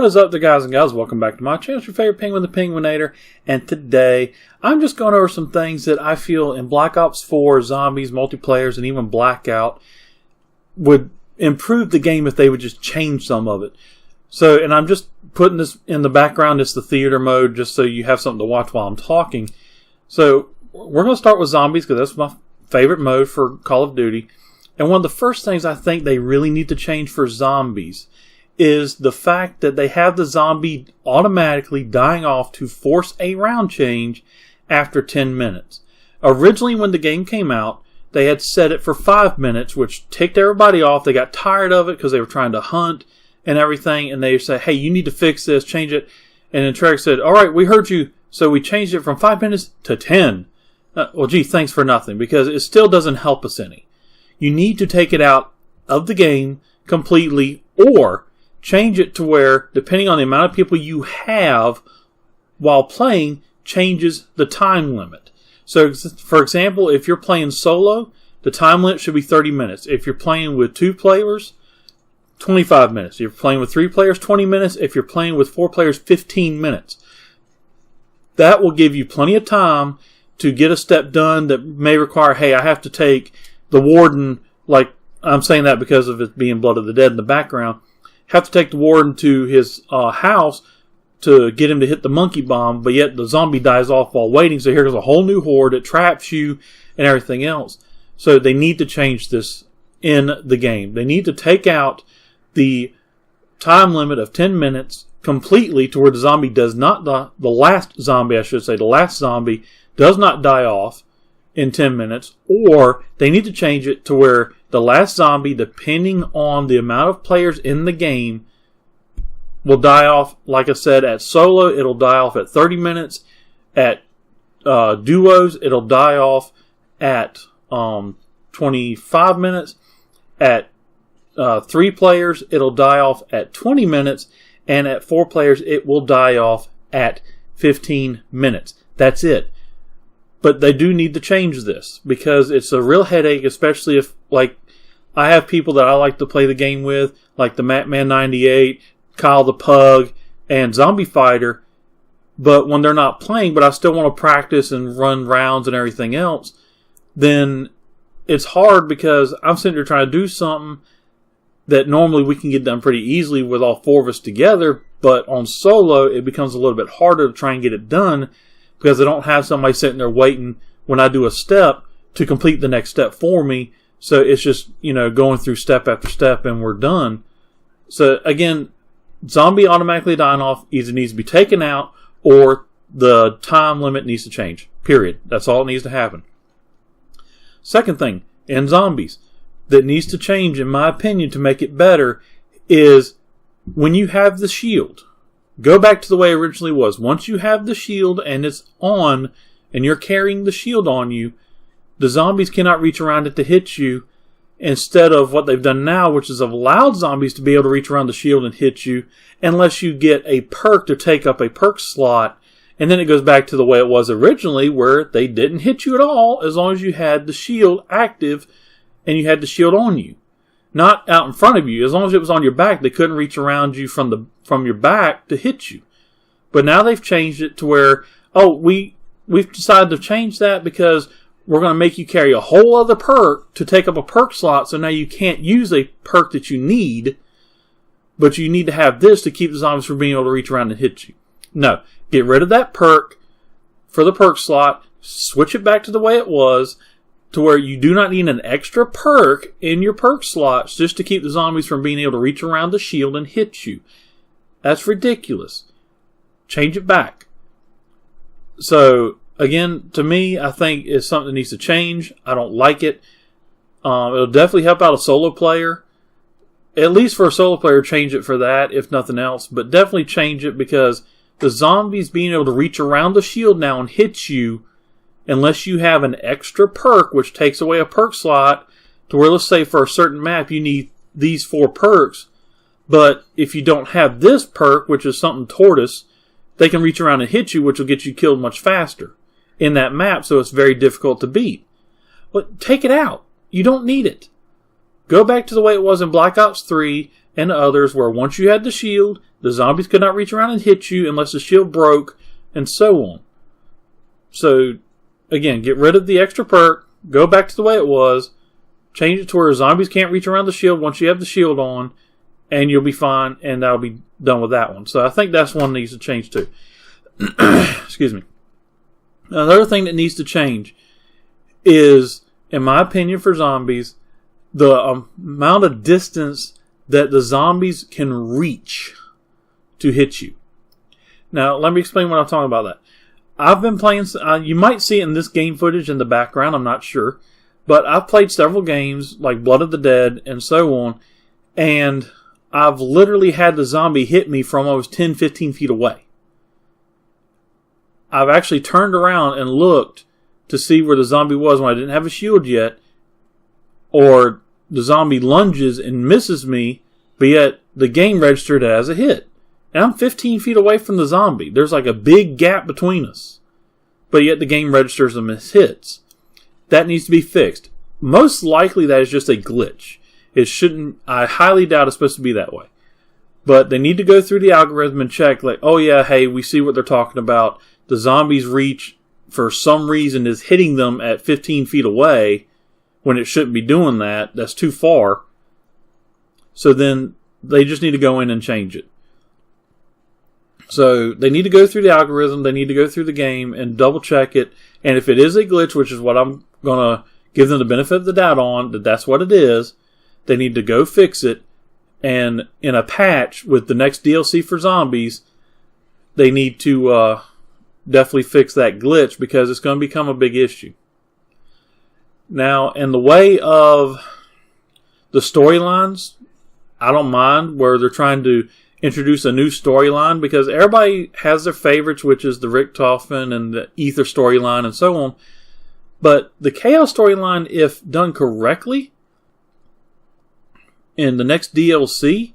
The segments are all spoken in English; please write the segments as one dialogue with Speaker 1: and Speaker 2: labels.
Speaker 1: What is up there, guys and gals? Welcome back to my channel. It's your favorite penguin, the Penguinator. And today, I'm just going over some things that I feel in Black Ops 4, Zombies, multiplayers, and even Blackout would improve the game if they would just change some of it. So, and I'm just putting this in the background. It's the theater mode, just so you have something to watch while I'm talking. So, we're going to start with Zombies, because that's my favorite mode for Call of Duty. And one of the first things I think they really need to change for Zombies is the fact that they have the zombie automatically dying off to force a round change after 10 minutes. Originally, when the game came out, they had set it for 5 minutes, which ticked everybody off. They got tired of it because they were trying to hunt and everything, and they said, hey, you need to fix this, change it. And then Treyarch said, all right, we heard you, so we changed it from 5 minutes to 10. Well, gee, thanks for nothing, because it still doesn't help us any. You need to take it out of the game completely, or change it to where, depending on the amount of people you have while playing, changes the time limit. So, for example, if you're playing solo, the time limit should be 30 minutes. If you're playing with 2 players, 25 minutes. If you're playing with 3 players, 20 minutes. If you're playing with 4 players, 15 minutes. That will give you plenty of time to get a step done that may require, hey, I have to take the warden, like I'm saying that because of it being Blood of the Dead in the background, have to take the warden to his house to get him to hit the monkey bomb, but yet the zombie dies off while waiting, so here goes a whole new horde, it traps you and everything else. So they need to change this in the game. They need to take out the time limit of 10 minutes completely to where the zombie does not die, the last zombie does not die off in 10 minutes, or they need to change it to where the last zombie, depending on the amount of players in the game, will die off, like I said, at solo, it'll die off at 30 minutes. At duos, it'll die off at 25 minutes. At 3 players, it'll die off at 20 minutes. And at 4 players, it will die off at 15 minutes. That's it. But they do need to change this, because it's a real headache, especially if, like, I have people that I like to play the game with, like the Matman98, Kyle the Pug, and Zombiefighter. But when they're not playing, but I still want to practice and run rounds and everything else, then it's hard because I'm sitting there trying to do something that normally we can get done pretty easily with all 4 of us together. But on solo, it becomes a little bit harder to try and get it done, because I don't have somebody sitting there waiting when I do a step to complete the next step for me. So it's just, going through step after step and we're done. So again, zombie automatically dying off either needs to be taken out or the time limit needs to change. Period. That's all it needs to happen. Second thing, in Zombies, that needs to change, in my opinion, to make it better, is when you have the shield. Go back to the way it originally was. Once you have the shield and it's on, and you're carrying the shield on you, the zombies cannot reach around it to hit you, instead of what they've done now, which is allowed zombies to be able to reach around the shield and hit you, unless you get a perk to take up a perk slot. And then it goes back to the way it was originally, where they didn't hit you at all as long as you had the shield active and you had the shield on you. Not out in front of you. As long as it was on your back, they couldn't reach around you from your back to hit you. But now they've changed it to where, we've decided to change that because we're going to make you carry a whole other perk to take up a perk slot, so now you can't use a perk that you need, but you need to have this to keep the zombies from being able to reach around and hit you. No. Get rid of that perk for the perk slot, switch it back to the way it was, to where you do not need an extra perk in your perk slots just to keep the zombies from being able to reach around the shield and hit you. That's ridiculous. Change it back. So, again, to me, I think it's something that needs to change. I don't like it. It'll definitely help out a solo player. At least for a solo player, change it for that, if nothing else. But definitely change it, because the zombies being able to reach around the shield now and hit you, unless you have an extra perk, which takes away a perk slot, to where, let's say for a certain map, you need these 4 perks. But if you don't have this perk, which is something tortoise, they can reach around and hit you, which will get you killed much faster in that map, so it's very difficult to beat. But take it out. You don't need it. Go back to the way it was in Black Ops 3 and others where once you had the shield, the zombies could not reach around and hit you unless the shield broke, and so on. So, again, get rid of the extra perk, go back to the way it was, change it to where zombies can't reach around the shield once you have the shield on, and you'll be fine, and that'll be done with that one. So I think that's one that needs to change too. Excuse me. Another thing that needs to change is, in my opinion for zombies, the amount of distance that the zombies can reach to hit you. Now, let me explain what I'm talking about that. I've been playing, you might see it in this game footage in the background, I'm not sure. But I've played several games, like Blood of the Dead and so on, and I've literally had the zombie hit me from almost 10, 15 feet away. I've actually turned around and looked to see where the zombie was when I didn't have a shield yet, or the zombie lunges and misses me, but yet the game registered it as a hit. And I'm 15 feet away from the zombie. There's like a big gap between us. But yet the game registers them as hits. That needs to be fixed. Most likely that is just a glitch. It shouldn't, I highly doubt it's supposed to be that way. But they need to go through the algorithm and check, like, oh yeah, hey, we see what they're talking about. The zombies reach, for some reason, is hitting them at 15 feet away when it shouldn't be doing that. That's too far. So then they just need to go in and change it. So they need to go through the algorithm, they need to go through the game and double check it. And if it is a glitch, which is what I'm going to give them the benefit of the doubt on, that that's what it is, they need to go fix it. And in a patch with the next DLC for zombies, they need to definitely fix that glitch because it's going to become a big issue. Now, in the way of the storylines, I don't mind where they're trying to introduce a new storyline because everybody has their favorites, which is the Richtofen and the Ether storyline and so on. But the Chaos storyline, if done correctly in the next DLC,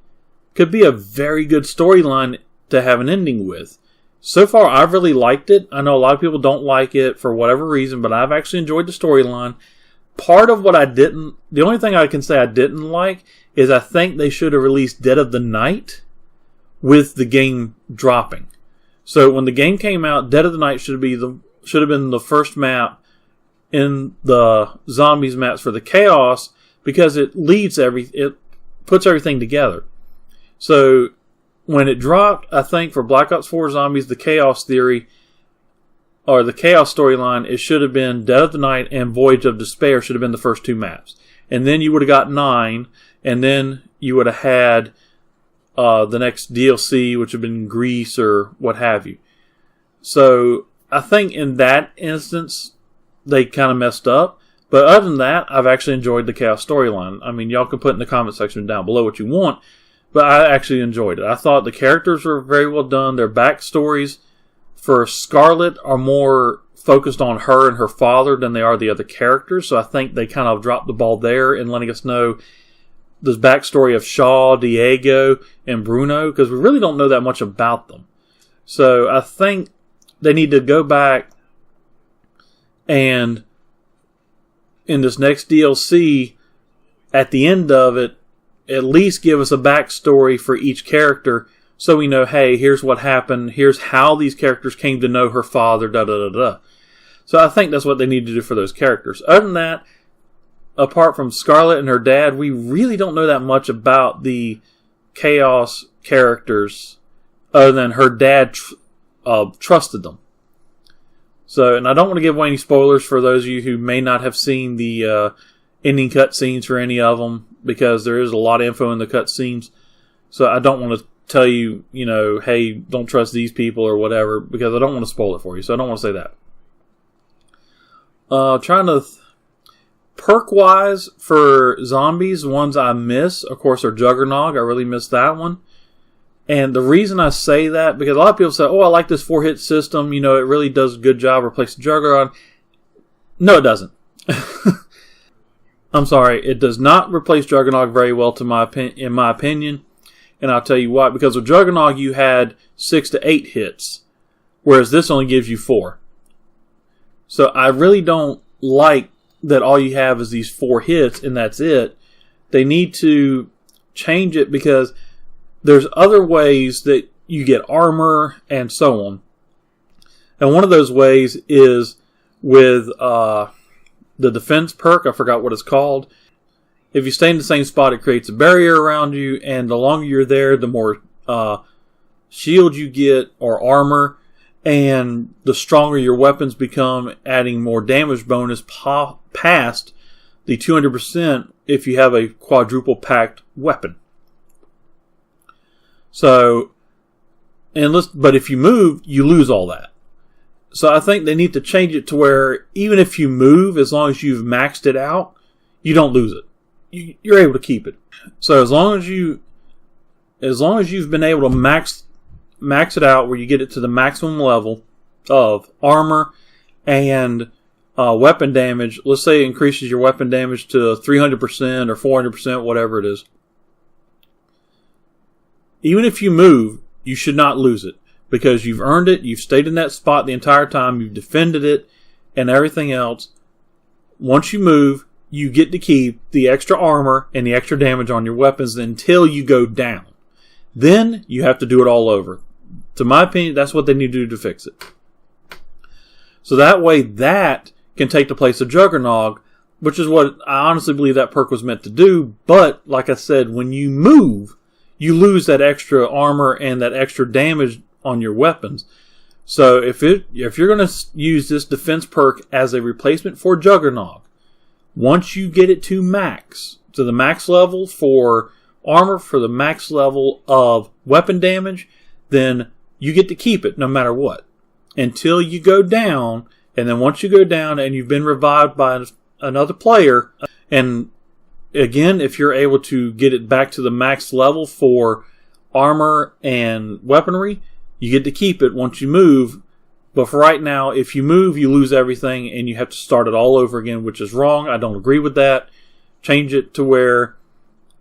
Speaker 1: could be a very good storyline to have an ending with. So far, I've really liked it. I know a lot of people don't like it for whatever reason, but I've actually enjoyed the storyline. Part of what the only thing I can say I didn't like is I think they should have released Dead of the Night with the game dropping. So when the game came out, Dead of the Night should have been the first map in the zombies maps for the Chaos because it puts everything together. So when it dropped, I think for Black Ops 4 Zombies, the Chaos theory or the Chaos storyline, it should have been Dead of the Night and Voyage of Despair should have been the first two maps. And then you would have got 9, and then you would have had the next DLC, which would have been Greece or what have you. So I think in that instance, they kind of messed up. But other than that, I've actually enjoyed the Chaos storyline. I mean, y'all can put in the comment section down below what you want, but I actually enjoyed it. I thought the characters were very well done. Their backstories for Scarlet are more focused on her and her father than they are the other characters. So I think they kind of dropped the ball there in letting us know this backstory of Shaw, Diego, and Bruno, because we really don't know that much about them. So I think they need to go back and in this next DLC, at the end of it, at least give us a backstory for each character so we know, hey, here's what happened, here's how these characters came to know her father, da-da-da-da. So I think that's what they need to do for those characters. Other than that, apart from Scarlet and her dad, we really don't know that much about the Chaos characters other than her dad trusted them. So, and I don't want to give away any spoilers for those of you who may not have seen the ending cutscenes for any of them, because there is a lot of info in the cutscenes. So I don't want to tell you, hey, don't trust these people or whatever, because I don't want to spoil it for you. So I don't want to say that. Perk-wise for zombies, ones I miss, of course, are Juggernog. I really miss that one. And the reason I say that, because a lot of people say, oh, I like this 4-hit system. It really does a good job replacing Juggernog. No, it doesn't. I'm sorry. It does not replace Juggernog very well, in my opinion. And I'll tell you why. Because with Juggernog, you had 6 to 8 hits, whereas this only gives you 4. So I really don't like that all you have is these 4 hits and that's it. They need to change it because there's other ways that you get armor and so on. And one of those ways is with the defense perk. I forgot what it's called. If you stay in the same spot, it creates a barrier around you, and the longer you're there, the more shield you get or armor, and the stronger your weapons become, adding more damage bonus past the 200% if you have a quadruple packed weapon. So, but if you move, you lose all that. So I think they need to change it to where even if you move, as long as you've maxed it out, you don't lose it. You're able to keep it. So as long as you've been able to max it out where you get it to the maximum level of armor and weapon damage, let's say it increases your weapon damage to 300% or 400%, whatever it is. Even if you move, you should not lose it because you've earned it. You've stayed in that spot the entire time. You've defended it and everything else. Once you move, you get to keep the extra armor and the extra damage on your weapons until you go down. Then you have to do it all over. To my opinion, that's what they need to do to fix it. So that way that can take the place of Juggernog, which is what I honestly believe that perk was meant to do. But like I said, when you move, you lose that extra armor and that extra damage on your weapons. So if you're going to use this defense perk as a replacement for Juggernog, once you get it to the max level for armor, for the max level of weapon damage, then you get to keep it no matter what until you go down. And then once you go down and you've been revived by another player, and again, if you're able to get it back to the max level for armor and weaponry, you get to keep it once you move. But for right now, if you move, you lose everything and you have to start it all over again, which is wrong. I don't agree with that. Change it to where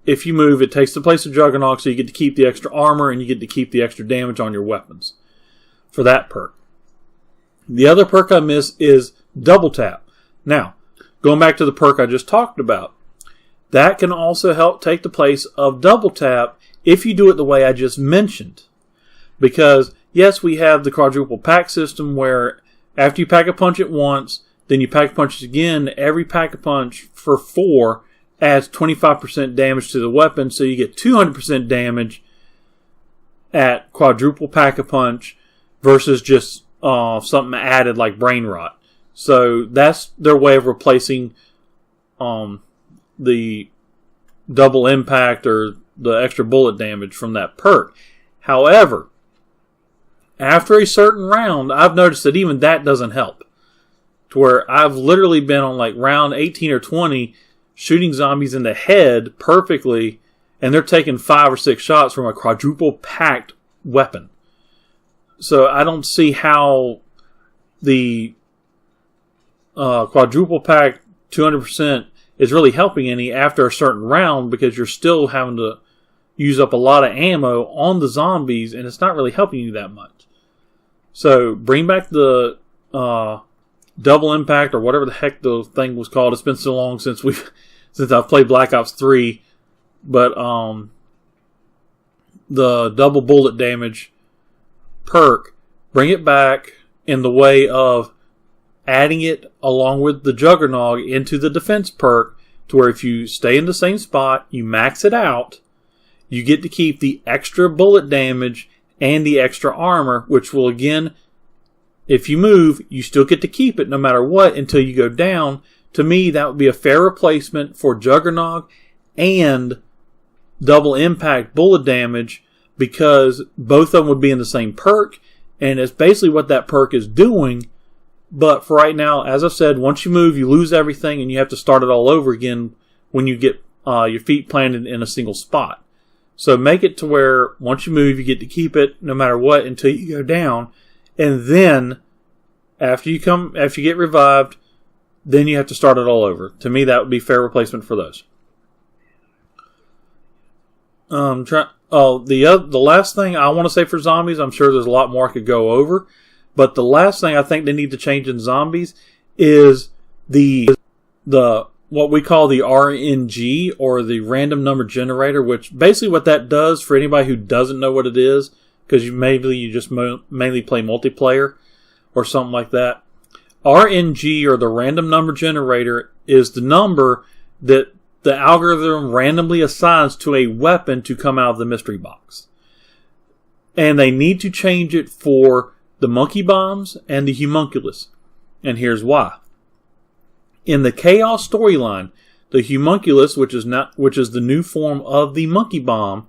Speaker 1: if you move, it takes the place of Juggernog, so you get to keep the extra armor and you get to keep the extra damage on your weapons for that perk. The other perk I miss is Double Tap. Now, going back to the perk I just talked about, that can also help take the place of Double Tap if you do it the way I just mentioned. Because, yes, we have the quadruple pack system where after you pack a punch it once, then you pack a punch again. Every pack a punch for 4 adds 25% damage to the weapon, so you get 200% damage at quadruple pack a punch versus just something added like brain rot. So that's their way of replacing the double impact or the extra bullet damage from that perk. However, after a certain round, I've noticed that even that doesn't help. To where I've literally been on like round 18 or 20 shooting zombies in the head perfectly, and they're taking 5 or 6 shots from a quadruple packed weapon. So I don't see how the quadruple pack 200% is really helping any after a certain round, because you're still having to use up a lot of ammo on the zombies, and it's not really helping you that much. So bring back the double impact or whatever the heck the thing was called. It's been so long since I've played Black Ops 3, but the double bullet damage perk, bring it back in the way of adding it along with the Juggernog into the defense perk, to where if you stay in the same spot, you max it out, you get to keep the extra bullet damage and the extra armor, which will again, if you move, you still get to keep it no matter what until you go down. To me, that would be a fair replacement for Juggernog and double impact bullet damage, because both of them would be in the same perk, and it's basically what that perk is doing. But for right now, as I've said, once you move, you lose everything, and you have to start it all over again when you get your feet planted in a single spot. So make it to where once you move, you get to keep it no matter what until you go down, and then after you get revived, then you have to start it all over. To me, that would be fair replacement for those. The last thing I want to say for zombies, I'm sure there's a lot more I could go over, but the last thing I think they need to change in zombies is the what we call the RNG, or the random number generator, which basically what that does, for anybody who doesn't know what it is, because you just mainly play multiplayer or something like that. RNG, or the random number generator, is the number that the algorithm randomly assigns to a weapon to come out of the mystery box. And they need to change it for the monkey bombs and the homunculus. And here's why. In the Chaos storyline, the homunculus, which is the new form of the monkey bomb,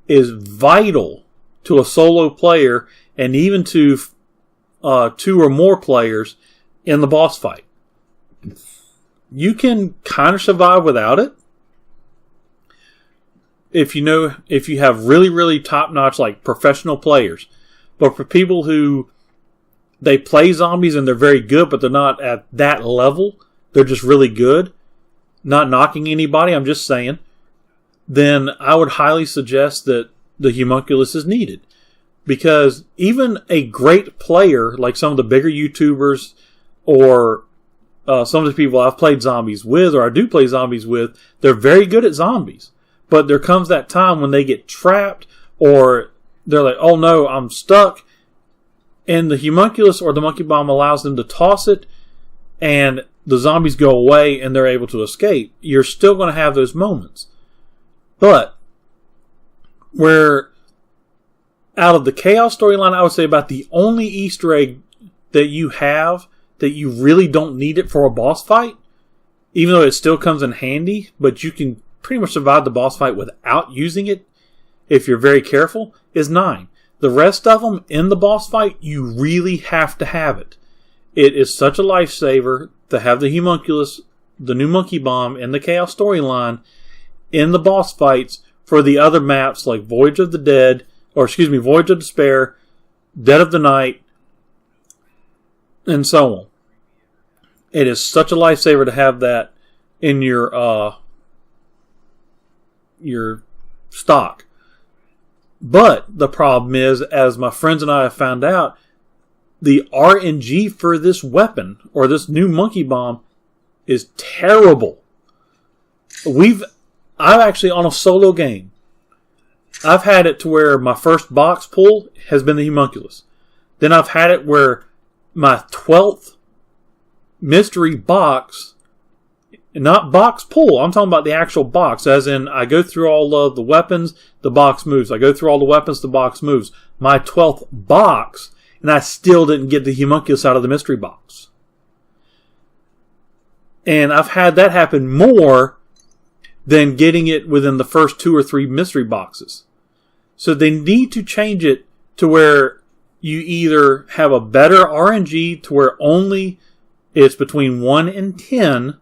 Speaker 1: is vital to a solo player and even to 2 or more players in the boss fight. You can kind of survive without it if you have really, really top-notch, like, professional players. But for people who they play zombies and they're very good, but they're not at that level, they're just really good, not knocking anybody, I'm just saying, then I would highly suggest that the homunculus is needed. Because even a great player, like some of the bigger YouTubers, or some of the people I've played zombies with, or I do play zombies with, they're very good at zombies. But there comes that time when they get trapped, or they're like, oh no, I'm stuck. And the homunculus or the monkey bomb allows them to toss it, and the zombies go away and they're able to escape. You're still going to have those moments. But where out of the Chaos storyline, I would say about the only Easter egg that you have that you really don't need it for a boss fight, even though it still comes in handy, but you can pretty much survive the boss fight without using it if you're very careful, is 9. The rest of them in the boss fight, you really have to have it. It is such a lifesaver to have the homunculus, the new monkey bomb, and the Chaos storyline in the boss fights for the other maps like Voyage of Despair, Dead of the Night, and so on. It is such a lifesaver to have that in your stock. But the problem is, as my friends and I have found out, the RNG for this weapon, or this new monkey bomb, is terrible. I'm actually on a solo game. I've had it to where my first box pull has been the homunculus. Then I've had it where my 12th mystery box, not box pull, I'm talking about the actual box, as in I go through all of the weapons, the box moves. I go through all the weapons, the box moves. My 12th box, and I still didn't get the homunculus out of the mystery box. And I've had that happen more than getting it within the first 2 or 3 mystery boxes. So they need to change it to where you either have a better RNG to where only it's between 1 and 10,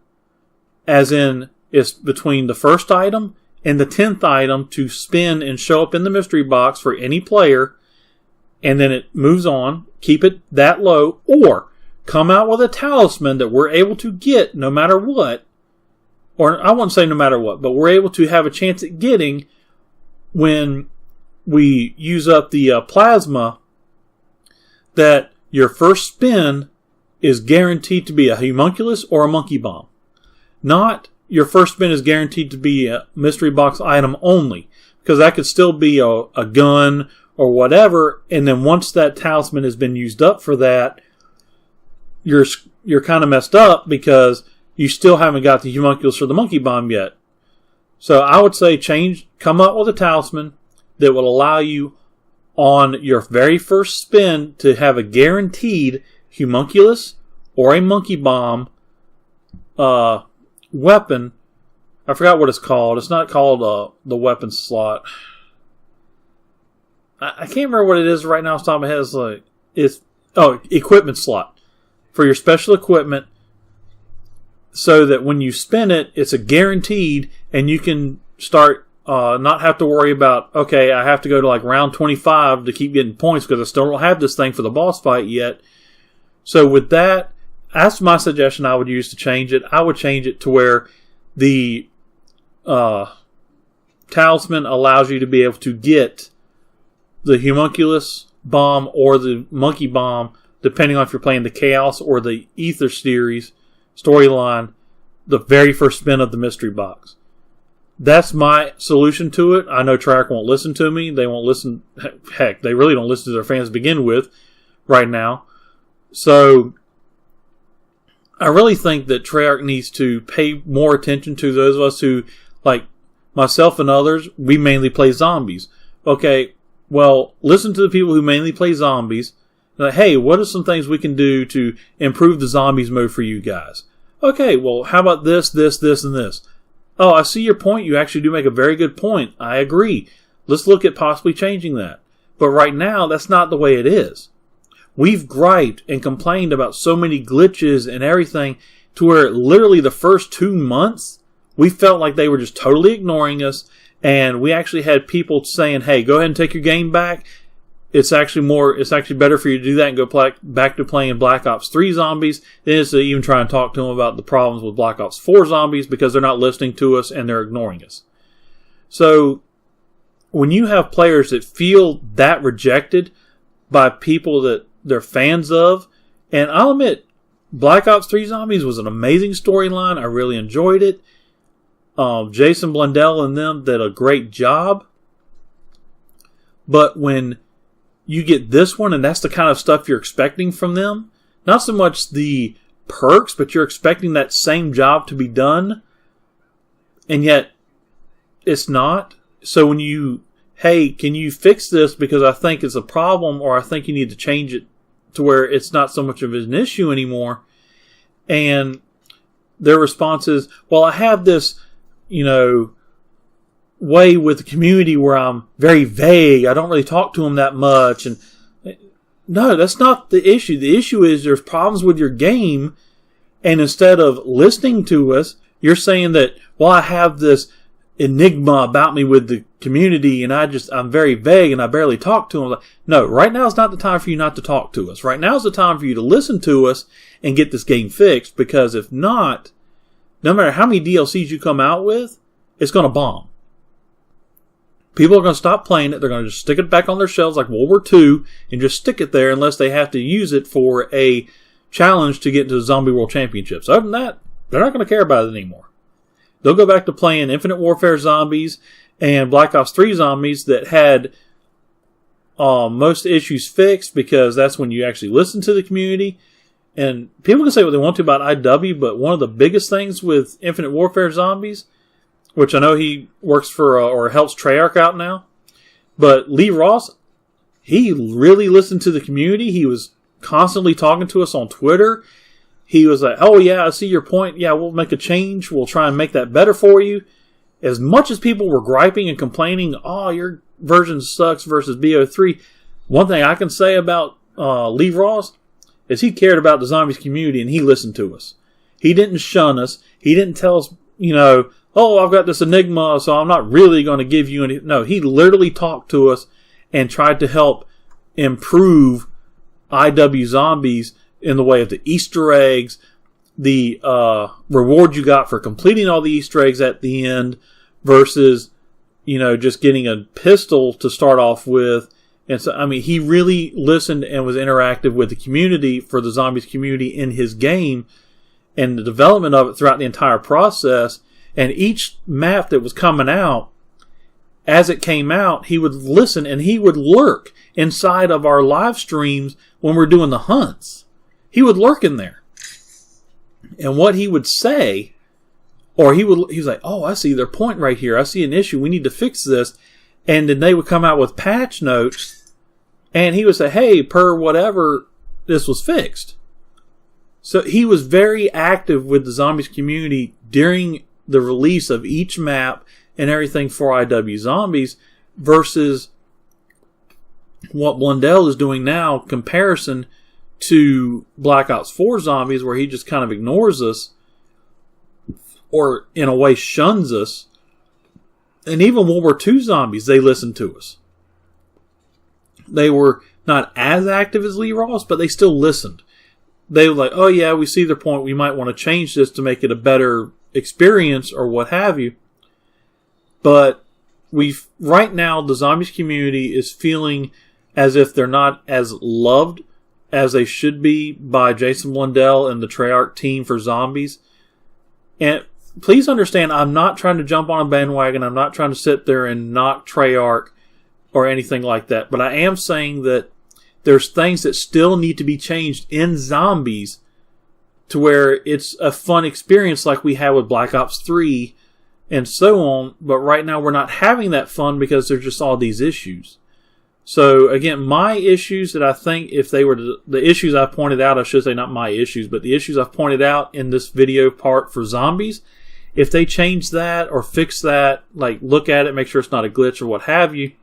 Speaker 1: as in it's between the first item and the 10th item to spin and show up in the mystery box for any player, and then it moves on. Keep it that low, or come out with a talisman that we're able to get no matter what, or I wouldn't say no matter what, but we're able to have a chance at getting when we use up the plasma, that your first spin is guaranteed to be a homunculus or a monkey bomb. Not your first spin is guaranteed to be a mystery box item only, because that could still be a gun or whatever, and then once that talisman has been used up for that, you're kind of messed up because you still haven't got the homunculus or the monkey bomb yet. So I would say come up with a talisman that will allow you on your very first spin to have a guaranteed homunculus or a monkey bomb weapon. I forgot what it's called. It's not called the weapon slot. I can't remember what it is right now off the top of my head. It's equipment slot for your special equipment, so that when you spin it, it's a guaranteed, and you can start not have to worry about, okay, I have to go to like round 25 to keep getting points because I still don't have this thing for the boss fight yet. So with that, that's my suggestion I would use to change it. I would change it to where the talisman allows you to be able to get the homunculus bomb or the monkey bomb, depending on if you're playing the Chaos or the Ether series storyline, the very first spin of the mystery box. That's my solution to it. I know Treyarch won't listen to me. They won't listen. Heck, they really don't listen to their fans to begin with right now. So I really think that Treyarch needs to pay more attention to those of us who, like myself and others, we mainly play zombies. Okay, well, listen to the people who mainly play zombies. Like, hey, what are some things we can do to improve the zombies mode for you guys? Okay, well, how about this, this, this, and this? Oh, I see your point. You actually do make a very good point. I agree. Let's look at possibly changing that. But right now, that's not the way it is. We've griped and complained about so many glitches and everything to where literally the first 2 months, we felt like they were just totally ignoring us. And we actually had people saying, hey, go ahead and take your game back. It's actually better for you to do that and go back to playing Black Ops 3 zombies than it is to even try and talk to them about the problems with Black Ops 4 zombies because they're not listening to us and they're ignoring us. So when you have players that feel that rejected by people that they're fans of, and I'll admit, Black Ops 3 Zombies was an amazing storyline. I really enjoyed it. Jason Blundell and them did a great job. But when you get this one, and that's the kind of stuff you're expecting from them, not so much the perks, but you're expecting that same job to be done, and yet it's not. So when you, hey, can you fix this because I think it's a problem, or I think you need to change it to where it's not so much of an issue anymore, and their response is, well, I have this, way with the community where I'm very vague. I don't really talk to them that much. And no, that's not the issue. The issue is there's problems with your game. And instead of listening to us, you're saying that, well, I have this enigma about me with the community and I'm very vague and I barely talk to them. No, right now is not the time for you not to talk to us. Right now is the time for you to listen to us and get this game fixed, because if not, no matter how many DLCs you come out with, it's going to bomb. People are going to stop playing it. They're going to just stick it back on their shelves like World War II and just stick it there unless they have to use it for a challenge to get into the Zombie World Championships. Other than that, they're not going to care about it anymore. They'll go back to playing Infinite Warfare Zombies and Black Ops 3 Zombies that had most issues fixed, because that's when you actually listen to the community. And people can say what they want to about IW, but one of the biggest things with Infinite Warfare Zombies, which I know he works for or helps Treyarch out now, but Lee Ross, he really listened to the community. He was constantly talking to us on Twitter. He was like, oh yeah, I see your point. Yeah, we'll make a change. We'll try and make that better for you. As much as people were griping and complaining, oh, your version sucks versus BO3, one thing I can say about Lee Ross is he cared about the Zombies community and he listened to us. He didn't shun us. He didn't tell us, oh, I've got this enigma, so I'm not really going to give you any. No, he literally talked to us and tried to help improve IW Zombies in the way of the Easter eggs, the reward you got for completing all the Easter eggs at the end versus, just getting a pistol to start off with. And so, he really listened and was interactive with the community for the Zombies community in his game and the development of it throughout the entire process. And each map that was coming out, as it came out, he would listen and he would lurk inside of our live streams when we're doing the hunts. He would lurk in there. And what he would say, or he was like, oh, I see their point right here. I see an issue. We need to fix this. And then they would come out with patch notes and he would say, hey, per whatever, this was fixed. So he was very active with the Zombies community during the release of each map and everything for IW Zombies versus what Blundell is doing now, comparison to Black Ops 4 Zombies, where he just kind of ignores us or in a way shuns us. And even World War II Zombies, they listened to us. They were not as active as Lee Ross, but they still listened. They were like, oh yeah, we see their point. We might want to change this to make it a better experience or what have you. But right now, the Zombies community is feeling as if they're not as loved as they should be by Jason Blundell and the Treyarch team for Zombies. And please understand, I'm not trying to jump on a bandwagon. I'm not trying to sit there and knock Treyarch or anything like that. But I am saying that there's things that still need to be changed in Zombies to where it's a fun experience like we had with Black Ops 3 and so on. But right now we're not having that fun because there's just all these issues. So again, my issues that I think if they were the issues I pointed out, I should say not my issues, but the issues I've pointed out in this video part for Zombies, if they change that or fix that, like look at it, make sure it's not a glitch or what have you,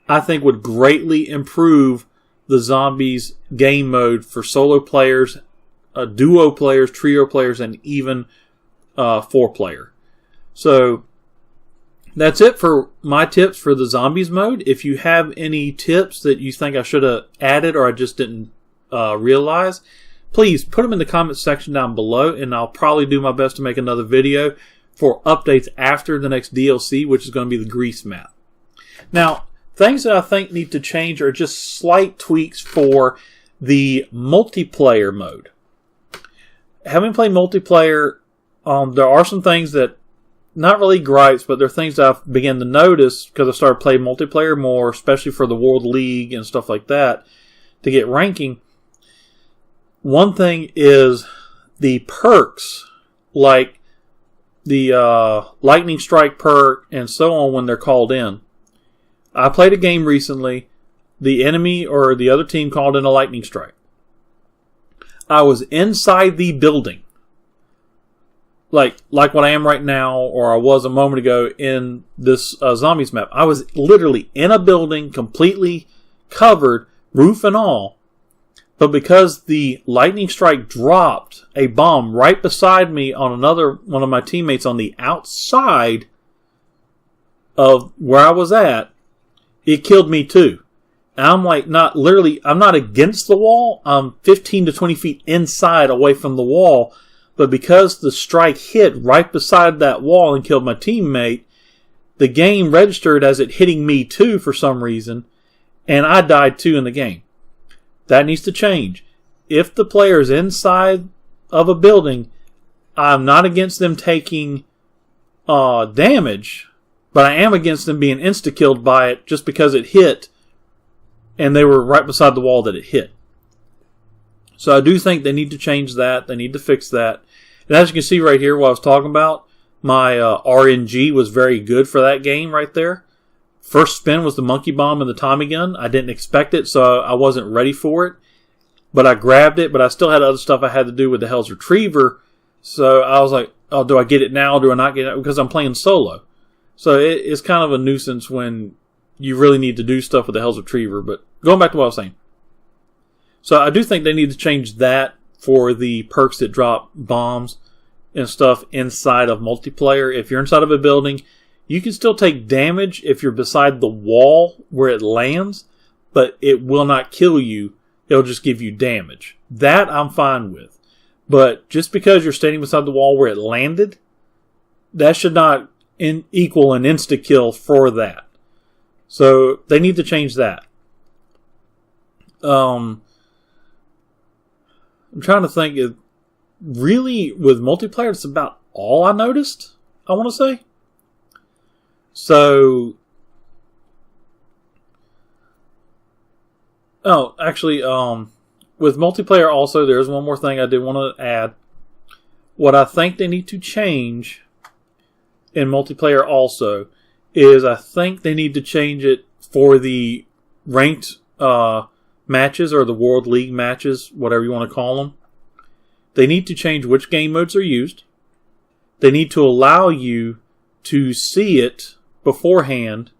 Speaker 1: I think would greatly improve the Zombies game mode for solo players, duo players, trio players, and even 4-player. So that's it for my tips for the Zombies mode. If you have any tips that you think I should have added or I just didn't realize, please put them in the comments section down below, and I'll probably do my best to make another video for updates after the next DLC, which is going to be the Grease map. Now, things that I think need to change are just slight tweaks for the multiplayer mode. Having played multiplayer, there are some things that, not really gripes, but there are things that I've begun to notice because I started playing multiplayer more, especially for the World League and stuff like that, to get ranking. One thing is the perks, like the Lightning Strike perk and so on when they're called in. I played a game recently. The enemy or the other team called in a Lightning Strike. I was inside the building. Like what I am right now, or I was a moment ago in this Zombies map. I was literally in a building, completely covered, roof and all. But because the Lightning Strike dropped a bomb right beside me on another one of my teammates on the outside of where I was at, it killed me too. And I'm like, I'm not against the wall. I'm 15 to 20 feet inside away from the wall. But because the strike hit right beside that wall and killed my teammate, the game registered as it hitting me too for some reason, and I died too in the game. That needs to change. If the player is inside of a building, I'm not against them taking damage, but I am against them being insta-killed by it just because it hit and they were right beside the wall that it hit. So I do think they need to change that. They need to fix that. And as you can see right here, what I was talking about, my RNG was very good for that game right there. First spin was the monkey bomb and the Tommy gun. I didn't expect it, so I wasn't ready for it. But I grabbed it, but I still had other stuff I had to do with the Hell's Retriever. So I was like, oh, do I get it now? Do I not get it? Because I'm playing solo. So it's kind of a nuisance when you really need to do stuff with the Hell's Retriever. But going back to what I was saying. So I do think they need to change that for the perks that drop bombs and stuff inside of multiplayer. If you're inside of a building, you can still take damage if you're beside the wall where it lands, but it will not kill you. It'll just give you damage. That I'm fine with. But just because you're standing beside the wall where it landed, that should not equal an insta-kill for that. So they need to change that. I'm trying to think. Really, with multiplayer, it's about all I noticed, I want to say. So, actually, with multiplayer also, there's one more thing I did want to add. What I think they need to change in multiplayer also is I think they need to change it for the ranked matches or the World League matches, whatever you want to call them. They need to change which game modes are used. They need to allow you to see it beforehand,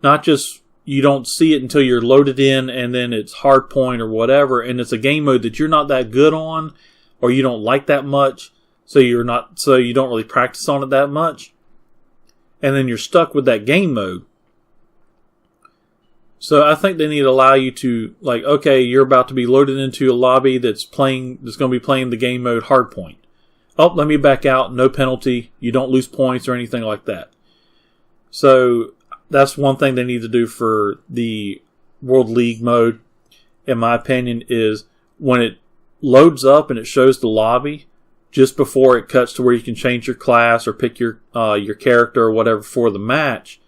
Speaker 1: not just you don't see it until you're loaded in and then it's hardpoint or whatever, and it's a game mode that you're not that good on or you don't like that much, so you don't really practice on it that much, and then you're stuck with that game mode. So I think they need to allow you to, like, okay, you're about to be loaded into a lobby that's going to be playing the game mode hardpoint. Oh, let me back out, no penalty, you don't lose points or anything like that. So that's one thing they need to do for the World League mode, in my opinion, is when it loads up and it shows the lobby, just before it cuts to where you can change your class or pick your character or whatever for the match.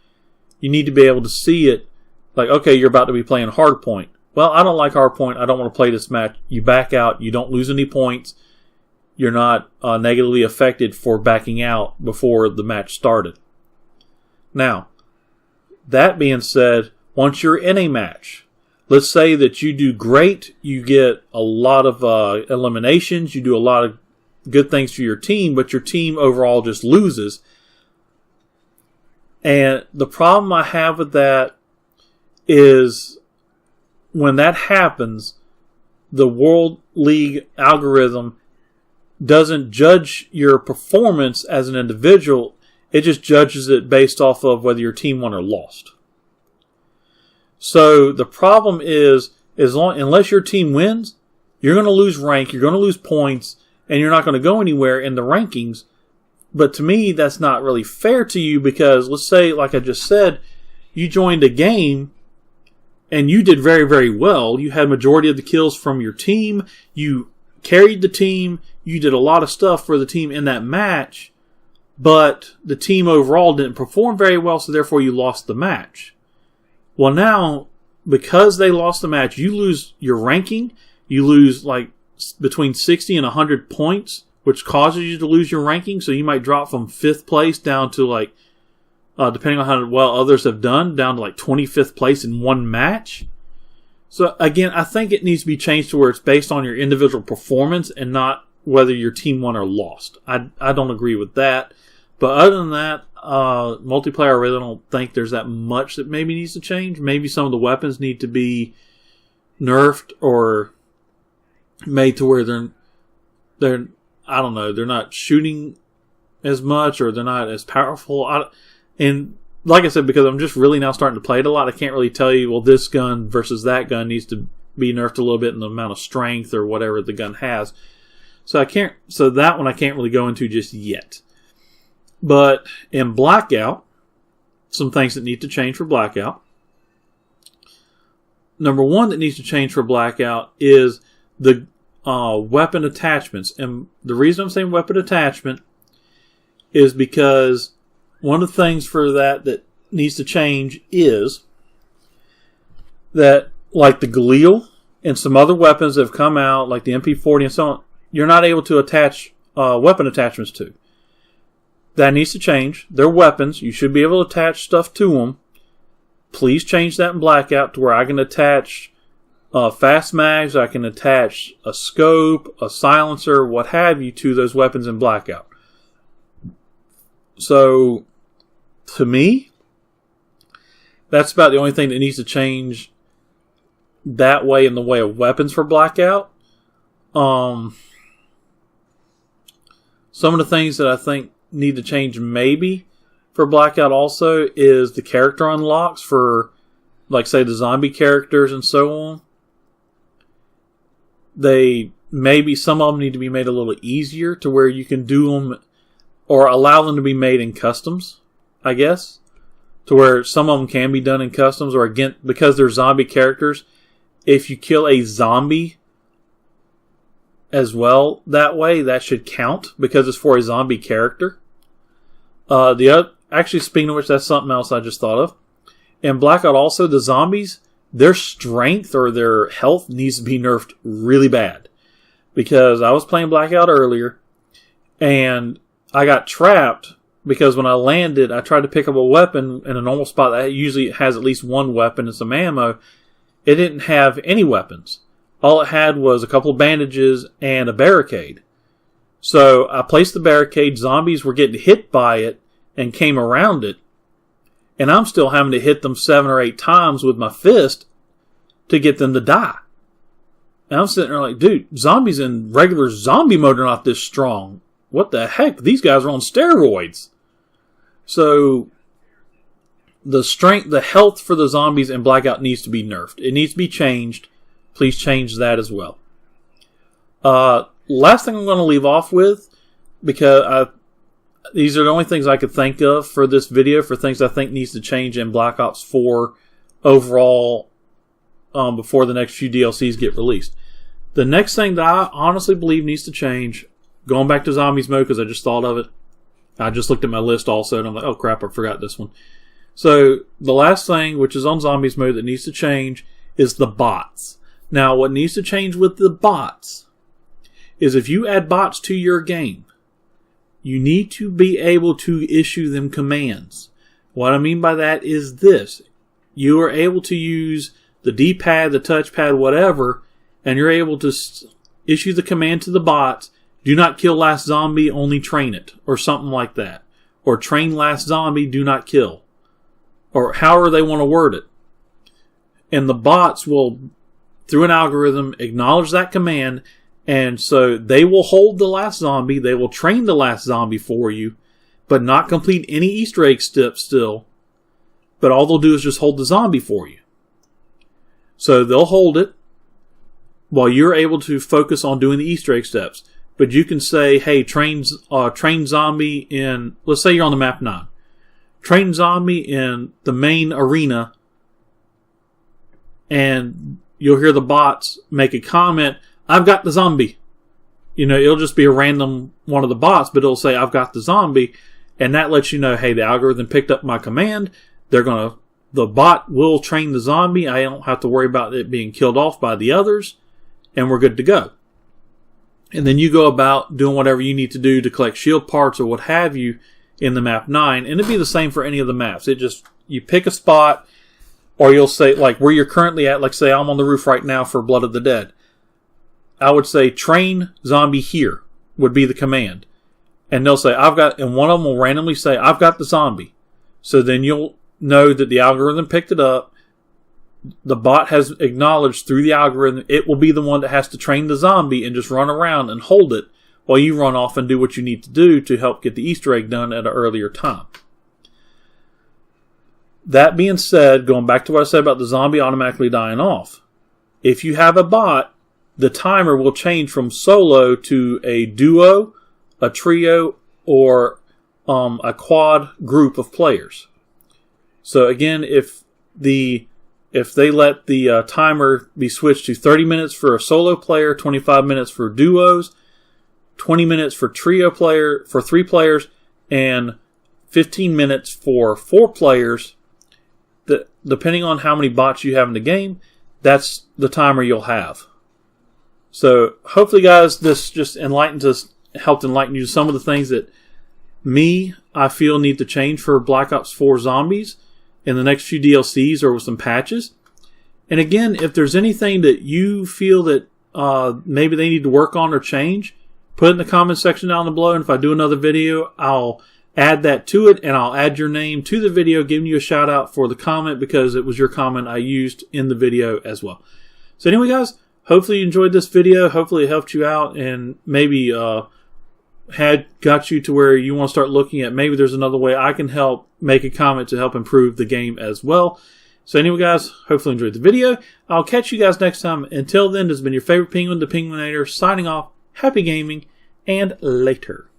Speaker 1: You need to be able to see it. Like, okay, you're about to be playing hardpoint. Well, I don't like hardpoint. I don't want to play this match. You back out. You don't lose any points. You're not negatively affected for backing out before the match started. Now, that being said, once you're in a match, let's say that you do great. You get a lot of eliminations. You do a lot of good things for your team, but your team overall just loses. And the problem I have with that is when that happens, the World League algorithm doesn't judge your performance as an individual. It just judges it based off of whether your team won or lost. So the problem is, unless your team wins, you're going to lose rank, you're going to lose points, and you're not going to go anywhere in the rankings. But to me, that's not really fair to you because, let's say, like I just said, you joined a game and you did very, very well. You had majority of the kills from your team. You carried the team. You did a lot of stuff for the team in that match. But the team overall didn't perform very well, so therefore you lost the match. Well, now, because they lost the match, you lose your ranking. You lose like between 60 and 100 points, which causes you to lose your ranking. So you might drop from 5th place down to like, depending on how well others have done, down to like 25th place in one match. So again, I think it needs to be changed to where it's based on your individual performance and not whether your team won or lost. I don't agree with that. But other than that, multiplayer, I really don't think there's that much that maybe needs to change. Maybe some of the weapons need to be nerfed or made to where they're I don't know, they're not shooting as much or they're not as powerful. And like I said, because I'm just really now starting to play it a lot, I can't really tell you, well, this gun versus that gun needs to be nerfed a little bit in the amount of strength or whatever the gun has. So that one I can't really go into just yet. But in Blackout, some things that need to change for Blackout. Number one that needs to change for Blackout is the weapon attachments. And the reason I'm saying weapon attachment is because one of the things for that needs to change is that, like the Galil and some other weapons that have come out, like the MP40 and so on, you're not able to attach weapon attachments to. That needs to change. They're weapons. You should be able to attach stuff to them. Please change that in Blackout to where I can attach fast mags, I can attach a scope, a silencer, what have you, to those weapons in Blackout. So, to me, that's about the only thing that needs to change that way in the way of weapons for Blackout. Some of the things that I think need to change maybe for Blackout also is the character unlocks for, like, say, the zombie characters and so on. Maybe some of them need to be made a little easier to where you can do them or allow them to be made in customs, I guess. To where some of them can be done in customs, or again, because they're zombie characters, if you kill a zombie as well that way, that should count because it's for a zombie character. Actually, speaking of which, that's something else I just thought of. In Blackout also, the zombies, their strength or their health needs to be nerfed really bad. Because I was playing Blackout earlier, and I got trapped because when I landed, I tried to pick up a weapon in a normal spot that usually has at least one weapon and some ammo. It didn't have any weapons. All it had was a couple of bandages and a barricade. So I placed the barricade, zombies were getting hit by it and came around it. And I'm still having to hit them 7 or 8 times with my fist to get them to die. And I'm sitting there like, dude, zombies in regular zombie mode are not this strong. What the heck? These guys are on steroids. So the health for the zombies in Blackout needs to be nerfed. It needs to be changed. Please change that as well. Last thing I'm going to leave off with, because these are the only things I could think of for this video, for things I think needs to change in Black Ops 4 overall before the next few DLCs get released. The next thing that I honestly believe needs to change, going back to zombies mode because I just thought of it. I just looked at my list also, and I'm like, oh crap, I forgot this one. So the last thing, which is on zombies mode that needs to change, is the bots. Now, what needs to change with the bots is if you add bots to your game, you need to be able to issue them commands. What I mean by that is this. You are able to use the D-pad, the touchpad, whatever, and you're able to issue the command to the bots, do not kill last zombie, only train it, or something like that. Or train last zombie, do not kill. Or however they want to word it. And the bots will, through an algorithm, acknowledge that command, and so they will hold the last zombie, they will train the last zombie for you, but not complete any Easter egg steps still. But all they'll do is just hold the zombie for you. So they'll hold it while you're able to focus on doing the Easter egg steps. But you can say, hey, train zombie in, let's say you're on the map 9. Train zombie in the main arena, and you'll hear the bots make a comment, I've got the zombie. You know, it'll just be a random one of the bots, but it'll say, I've got the zombie. And that lets you know, hey, the algorithm picked up my command. The bot will train the zombie. I don't have to worry about it being killed off by the others. And we're good to go. And then you go about doing whatever you need to do to collect shield parts or what have you in the map 9. And it'd be the same for any of the maps. You pick a spot, or you'll say, like where you're currently at, like say I'm on the roof right now for Blood of the Dead. I would say train zombie here would be the command. And they'll say, and one of them will randomly say, I've got the zombie. So then you'll know that the algorithm picked it up. The bot has acknowledged through the algorithm it will be the one that has to train the zombie and just run around and hold it while you run off and do what you need to do to help get the Easter egg done at an earlier time. That being said, going back to what I said about the zombie automatically dying off, if you have a bot, the timer will change from solo to a duo, a trio, or a quad group of players. So again, if they let the timer be switched to 30 minutes for a solo player, 25 minutes for duos, 20 minutes for for 3 players, and 15 minutes for 4 players, depending on how many bots you have in the game, that's the timer you'll have. So hopefully, guys, this just helped enlighten you to some of the things that I feel need to change for Black Ops 4 Zombies in the next few DLCs or with some patches. And again, if there's anything that you feel that maybe they need to work on or change, put it in the comment section down below. And if I do another video, I'll add that to it, and I'll add your name to the video, giving you a shout out for the comment because it was your comment I used in the video as well. So anyway, guys, hopefully you enjoyed this video. Hopefully it helped you out and maybe got you to where you want to start looking at maybe there's another way I can help make a comment to help improve the game as well. So anyway, guys, hopefully you enjoyed the video. I'll catch you guys next time. Until then, this has been your favorite penguin, the Penguinator, signing off. Happy gaming, and later.